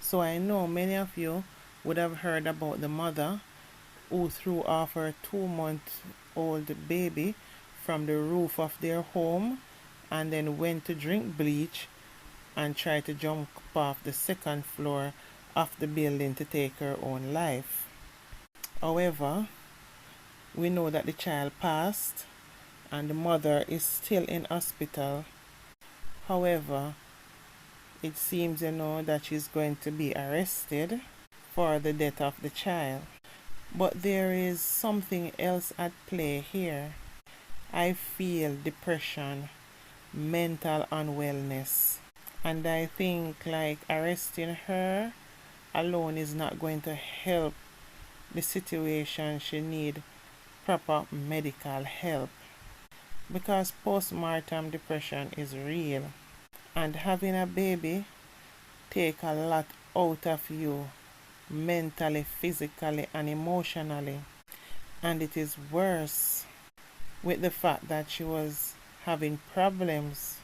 So I know many of you would have heard about the mother who threw off her 2-month-old baby from the roof of their home and then went to drink bleach and tried to jump off the second floor of the building to take her own life. However, we know that the child passed and the mother is still in hospital. However, it seems that she's going to be arrested for the death of the child. But there is something else at play here. I feel depression, mental unwellness, and I think like arresting her alone is not going to help the situation. She need proper medical help because postpartum depression is real, and having a baby take a lot out of you mentally, physically, and emotionally. And it is worse with the fact that she was having problems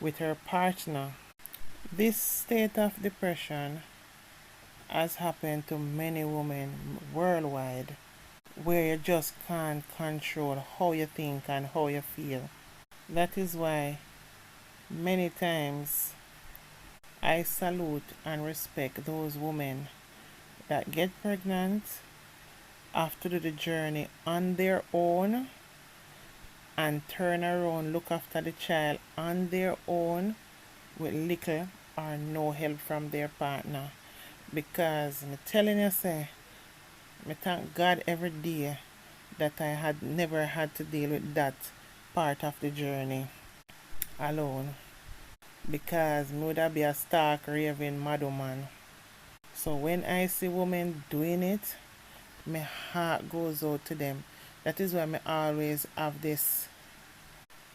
with her partner. This state of depression has happened to many women worldwide, where you just can't control how you think and how you feel. That is why many times I salute and respect those women that get pregnant, have to do the journey on their own, and turn around, look after the child on their own with little or no help from their partner. Because I'm telling you, say, I thank God every day that I had never had to deal with that part of the journey alone. Because me would have be a stark raving mad woman. So when I see women doing it, my heart goes out to them. That is why I always have this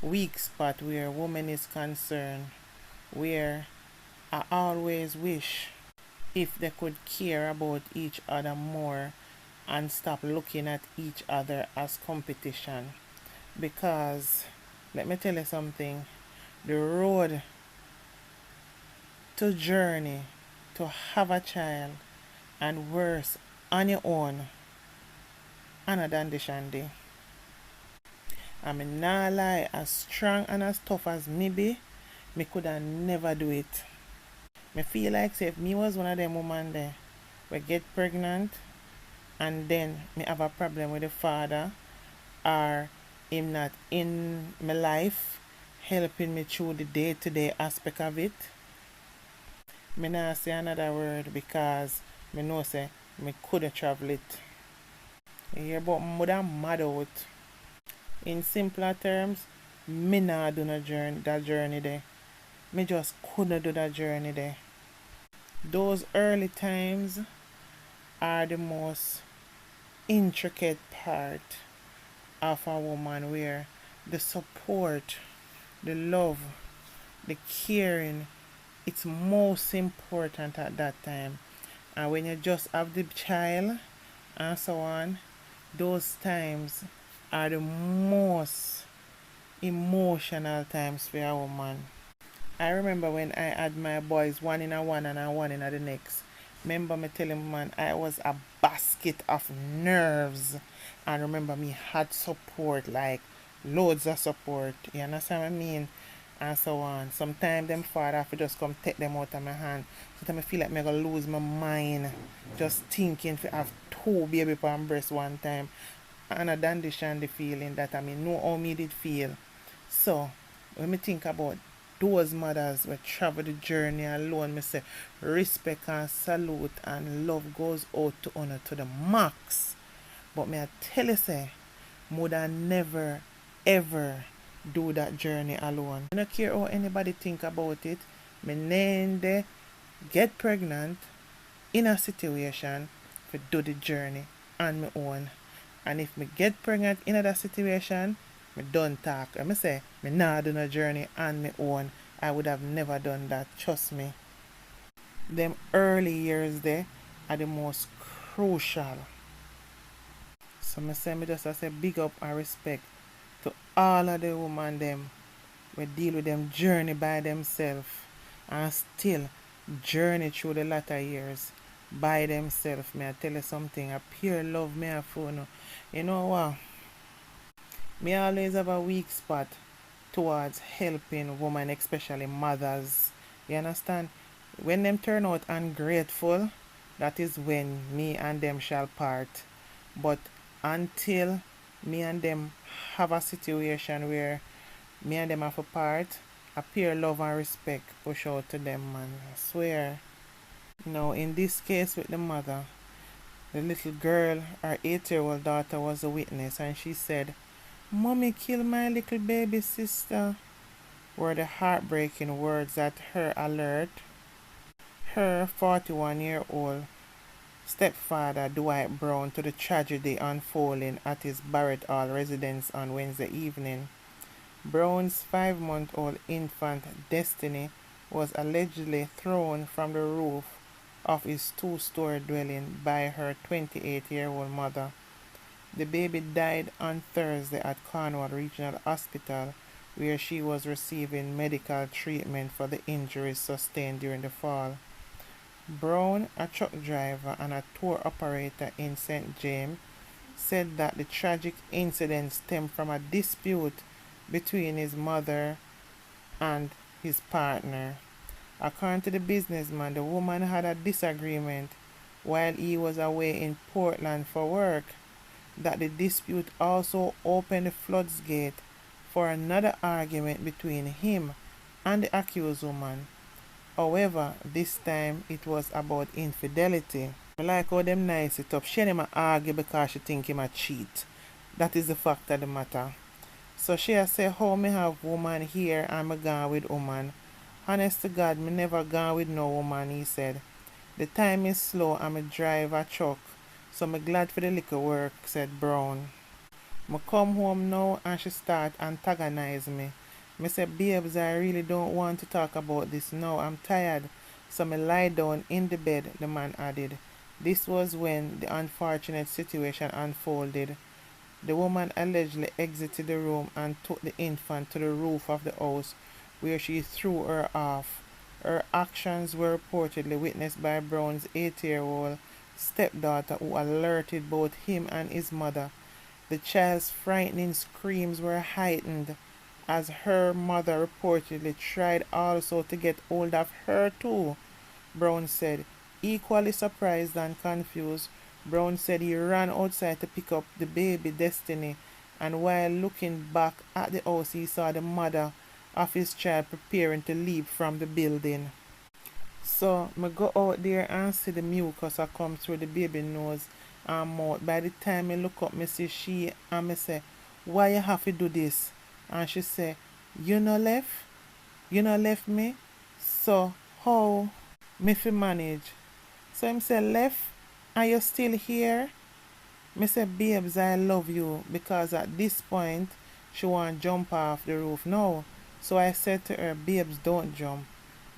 weak spot where woman is concerned, where I always wish if they could care about each other more and stop looking at each other as competition. Because let me tell you something, the road to journey to have a child and worse on your own another than the shandy. I mean, nah lie, as strong and as tough as me be, me coulda never do it. Me feel like say if me was one of them women there we get pregnant and then me have a problem with the father or him not in my life helping me through the day-to-day aspect of it, me not say another word because me know say me coulda travel it. You hear, but me woulda mad out. In simpler terms, me not do that journey there. Me just couldn't do that journey there. Those early times are the most intricate part of a woman, where the support, the love, the caring, it's most important at that time. And when you just have the child and so on, those times are the most emotional times for a woman. I remember when I had my boys, one in a one and one in the next. Remember me telling man I was a basket of nerves. And remember me had support, like loads of support. You understand what I mean? And so on. Sometimes them father have to just come take them out of my hand. Sometimes I feel like I'm going to lose my mind just thinking to have two baby on breast one time. And I understand the feeling that know how me did feel. So when me think about those mothers who travel the journey alone, me say respect and salute and love goes out to honor to the max. But me I tell you say, woulda never ever do that journey alone. I don't care how anybody think about it. Me name get pregnant in a situation to do the journey on my own. And if me get pregnant in that situation, me don't talk. I me say, me not do no journey on my own. I would have never done that. Trust me. Them early years there are the most crucial. So me say, me just say big up and respect to all of the women them we deal with them journey by themselves and still journey through the latter years by themselves. May I tell you something? A pure love me have for no. You know what? Me always have a weak spot towards helping women, especially mothers. You understand? When them turn out ungrateful, that is when me and them shall part. But until me and them have a situation where me and them have a part, a pure love and respect push out to them, man. I swear. Now, in this case with the mother, the little girl, her 8-year-old daughter, was a witness, and she said, "Mommy killed my little baby sister," were the heartbreaking words that her alert her 41-year-old stepfather Dwight Brown to the tragedy unfolding at his Barrett Hall residence on Wednesday evening. Brown's 5-month-old infant Destiny was allegedly thrown from the roof of his two-story dwelling by her 28-year-old mother. The baby died on Thursday at Cornwall Regional Hospital, where she was receiving medical treatment for the injuries sustained during the fall. Brown, a truck driver and a tour operator in St. James, said that the tragic incident stemmed from a dispute between his mother and his partner. According to the businessman, the woman had a disagreement while he was away in Portland for work. That the dispute also opened the floodgate for another argument between him and the accused woman. However, this time it was about infidelity. I like how them nice it up. She and him a argue because she think him a cheat. That is the fact of the matter. So she a say, how me have woman here and me gone with woman. Honest to God, me never gone with no woman, he said. The time is slow and me drive a truck, so me glad for the little work, said Brown. Me come home now and she start antagonize me. Me say, babes, I really don't want to talk about this now. I'm tired. So me lie down in the bed, the man added. This was when the unfortunate situation unfolded. The woman allegedly exited the room and took the infant to the roof of the house, where she threw her off. Her actions were reportedly witnessed by Brown's 8-year-old stepdaughter, who alerted both him and his mother. The child's frightening screams were heightened as her mother reportedly tried also to get hold of her too, Brown said. Equally surprised and confused, Brown said he ran outside to pick up the baby Destiny, and while looking back at the house he saw the mother of his child preparing to leap from the building. So me go out there and see the mucus a come through the baby nose and mouth. By the time me look up, me see she, and me say, "Why you have to do this?" And she say, "You no left? You no left me? So how me fi manage?" So him say, "Left? Are you still here?" Me say, "Babes, I love you," because at this point she want jump off the roof now. So I said to her, "Babes, don't jump.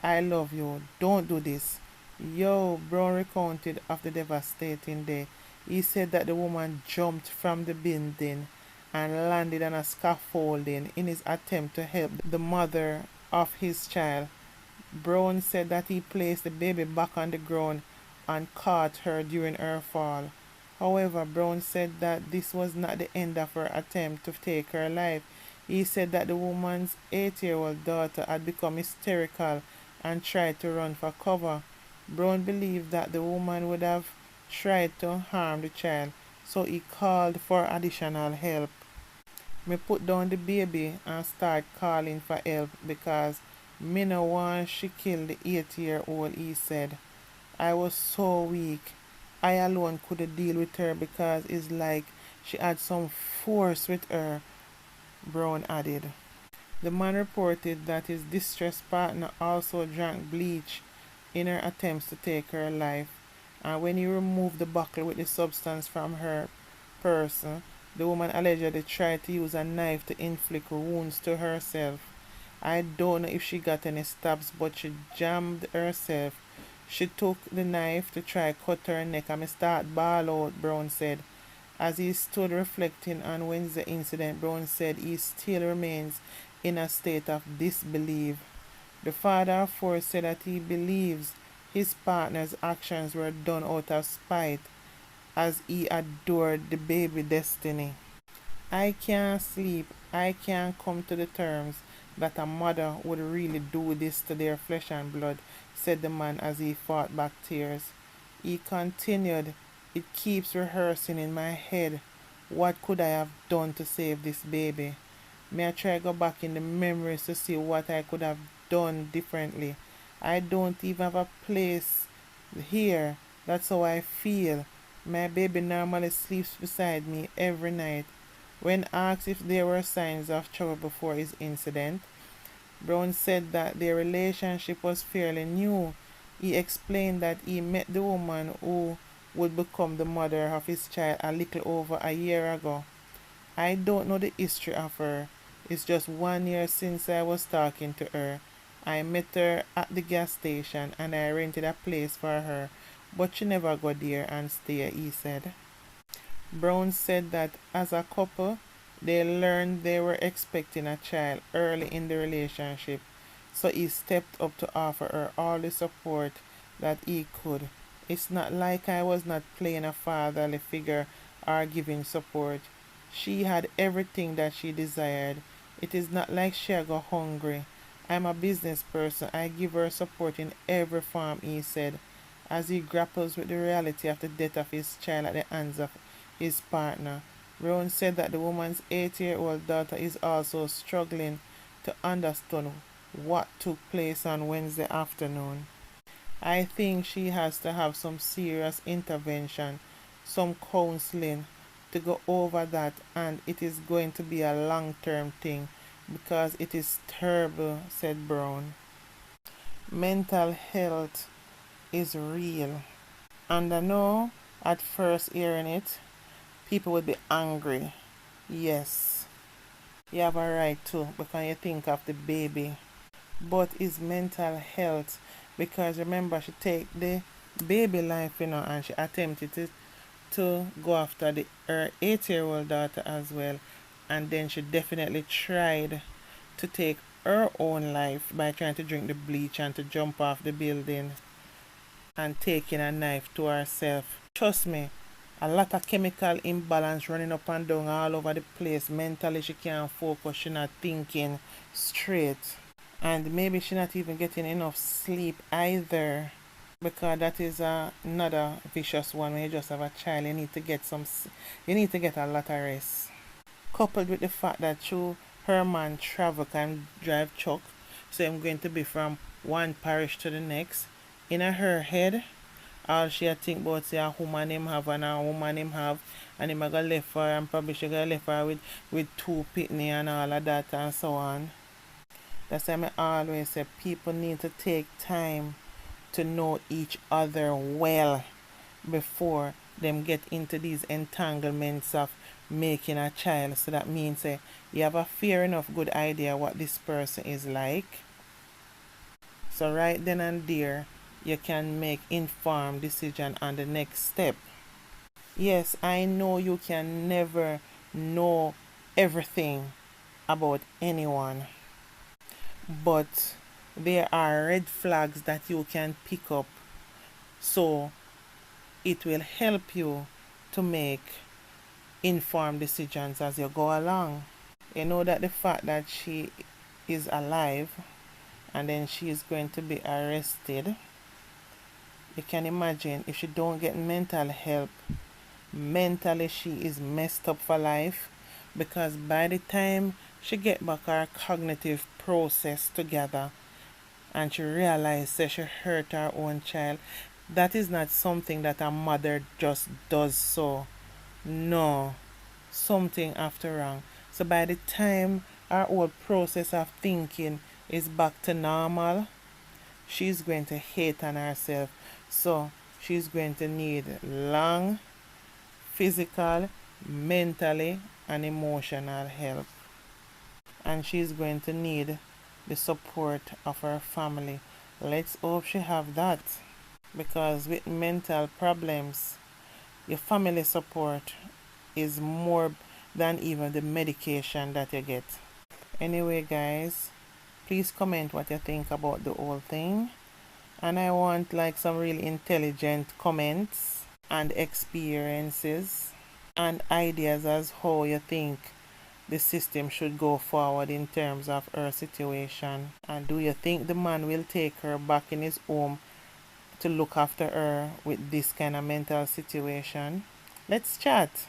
I love you. Don't do this." Yo, Brown recounted of the devastating day. He said that the woman jumped from the building and landed on a scaffolding in his attempt to help the mother of his child. Brown said that he placed the baby back on the ground and caught her during her fall. However, Brown said that this was not the end of her attempt to take her life. He said that the woman's 8-year-old daughter had become hysterical and tried to run for cover. Brown believed that the woman would have tried to harm the child, so he called for additional help. Me put down the baby and start calling for help because me no want she kill the 8-year-old, he said. I was so weak. I alone couldn't deal with her because it's like she had some force with her, Brown added. The man reported that his distressed partner also drank bleach in her attempts to take her life, and when he removed the bottle with the substance from her person, the woman allegedly tried to use a knife to inflict wounds to herself. I don't know if she got any stabs, but she jammed herself. She took the knife to try cut her neck and me start bawl out, Brown said. As he stood reflecting on Wednesday incident, Brown said he still remains in a state of disbelief. The father of four said that he believes His partner's actions were done out of spite as he adored the baby destiny. I can't sleep. I can't come to the terms that a mother would really do this to their flesh and blood, said the man as he fought back tears. He continued, it keeps rehearsing in my head. What could I have done to save this baby? May I try go back in the memories to see what I could have done differently. I don't even have a place here. That's how I feel. My baby normally sleeps beside me every night. When asked if there were signs of trouble before his incident, Brown said that their relationship was fairly new. He explained that he met the woman who would become the mother of his child a little over a year ago. I don't know the history of her. It's just 1 year since I was talking to her. I met her at the gas station and I rented a place for her, but she never got there and stay, he said. Brown said that as a couple, they learned they were expecting a child early in the relationship, so he stepped up to offer her all the support that he could. It's not like I was not playing a fatherly figure or giving support. She had everything that she desired. It is not like she go hungry. I'm a business person. I give her support in every form, he said, as he grapples with the reality of the death of his child at the hands of his partner. Brown said that the woman's 8-year-old daughter is also struggling to understand what took place on Wednesday afternoon. I think she has to have some serious intervention, some counseling to go over that, and it is going to be a long-term thing because it is terrible, said Brown. Mental health is real. And I know at first hearing it, people would be angry. Yes, you have a right to because you think of the baby. But it's mental health because remember she take the baby life, and she attempted to go after her 8-year-old daughter as well. And then she definitely tried to take her own life by trying to drink the bleach and to jump off the building and taking a knife to herself. Trust me, a lot of chemical imbalance running up and down all over the place. Mentally she can't focus, she not thinking straight. And maybe she not even getting enough sleep either. Because that is another vicious one. When you just have a child, you need to get a lot of rest. Coupled with the fact that her man travel can drive truck, so I'm going to be from one parish to the next. In her head, all she think about say a woman him have and a woman him have, and him a go left her and probably she go left her with 2 pitney and all of that and so on. That's why I always say people need to take time to know each other well before them get into these entanglements of making a child. So that means you have a fair enough good idea what this person is like. So right then and there, you can make informed decision on the next step. Yes, I know you can never know everything about anyone, but there are red flags that you can pick up, so it will help you to make informed decisions as you go along. You know that the fact that she is alive and then she is going to be arrested, you can imagine if she don't get mental help, mentally she is messed up for life, because by the time she get back her cognitive process together and she realizes that she hurt her own child, that is not something that a mother just does. So no, something after wrong. So by the time our whole process of thinking is back to normal, she's going to hate on herself. So she's going to need long physical, mentally, and emotional help. And she's going to need the support of her family. Let's hope she have that. Because with mental problems, your family support is more than even the medication that you get. Anyway, guys, please comment what you think about the whole thing. And I want like some really intelligent comments and experiences and ideas as how you think the system should go forward in terms of her situation. And do you think the man will take her back in his home to look after her with this kind of mental situation? Let's chat.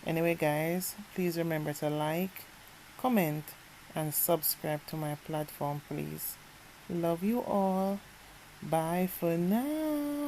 Anyway, guys, please remember to like, comment, and subscribe to my platform, please. Love you all. Bye for now.